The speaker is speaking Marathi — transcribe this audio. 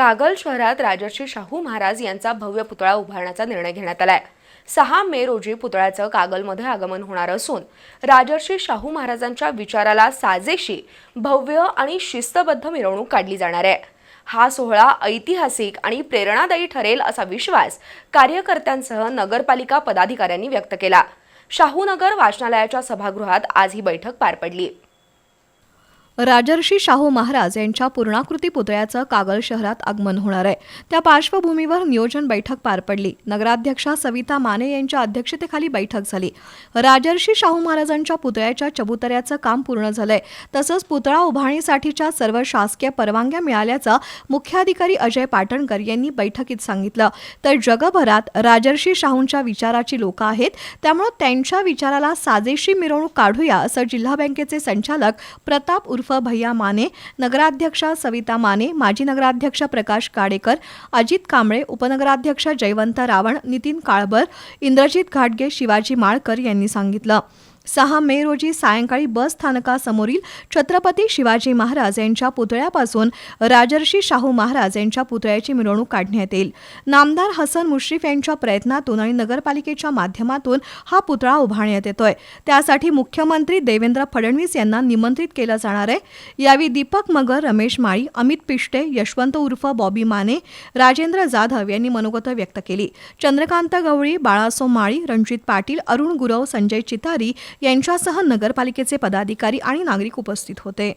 कागल शहरात राजर्षी शाहू महाराज यांचा भव्य पुतळा उभारण्याचा निर्णय घेण्यात आलाय। 6 मे रोजी पुतळ्याचं कागलमध्ये आगमन होणार असून राजर्षी शाहू महाराजांच्या विचाराला साजेशी भव्य आणि शिस्तबद्ध मिरवणूक काढली जाणार आहे। हा सोहळा ऐतिहासिक आणि प्रेरणादायी ठरेल असा विश्वास कार्यकर्त्यांसह नगरपालिका पदाधिकाऱ्यांनी व्यक्त केला। शाहूनगर वाचनालयाच्या सभागृहात आज ही बैठक पार पडली। राजर्षी शाहू महाराज यांच्या पूर्णाकृती पुतळ्याचं कागल शहरात आगमन होणार आहे। त्या पार्श्वभूमीवर नियोजन बैठक पार पडली। नगराध्यक्षा सविता माने यांच्या अध्यक्षतेखाली बैठक झाली। राजर्षी शाहू महाराजांच्या पुतळ्याच्या चबुतऱ्याचं काम पूर्ण झालंय। तसंच पुतळा उभारणीसाठीच्या सर्व शासकीय परवानग्या मिळाल्याचं मुख्याधिकारी अजय पाटणकर यांनी बैठकीत सांगितलं। तर जगभरात राजर्षी शाहूंच्या विचाराची लोक आहेत, त्यामुळे त्यांच्या विचाराला साजेशी मिरवणूक काढूया असं जिल्हा बँकेचे संचालक प्रताप उर्फ भैया माने, नगराध्यक्षा सविता माने, माजी नगराध्यक्ष प्रकाश काडेकर, अजित कांबळे, उपनगराध्यक्ष जयवंत रावण, नितीन काळबर, इंद्रजित घाटगे, शिवाजी माळकर यांनी सांगितलं। 6 मे रोजी सायंकाळी बस स्थानकासमोरील छत्रपती शिवाजी महाराज यांच्या पुतळ्यापासून राजर्षी शाहू महाराज यांच्या पुतळ्याची मिरवणूक काढण्यात येईल। नामदार हसन मुश्रीफ यांच्या प्रयत्नातून आणि नगरपालिकेच्या माध्यमातून हा पुतळा उभारण्यात येतोय। त्यासाठी मुख्यमंत्री देवेंद्र फडणवीस यांना निमंत्रित केलं जाणार आहे। यावेळी दीपक मगर, रमेश माळी, अमित पिष्टे, यशवंत उर्फ बॉबी माने, राजेंद्र जाधव यांनी मनोगत व्यक्त केली। चंद्रकांत गवळी, बाळासो माळी, रणजित पाटील, अरुण गुरव, संजय चितारी यांच्यासह नगरपालिकेचे पदाधिकारी आणि नागरिक उपस्थित होते।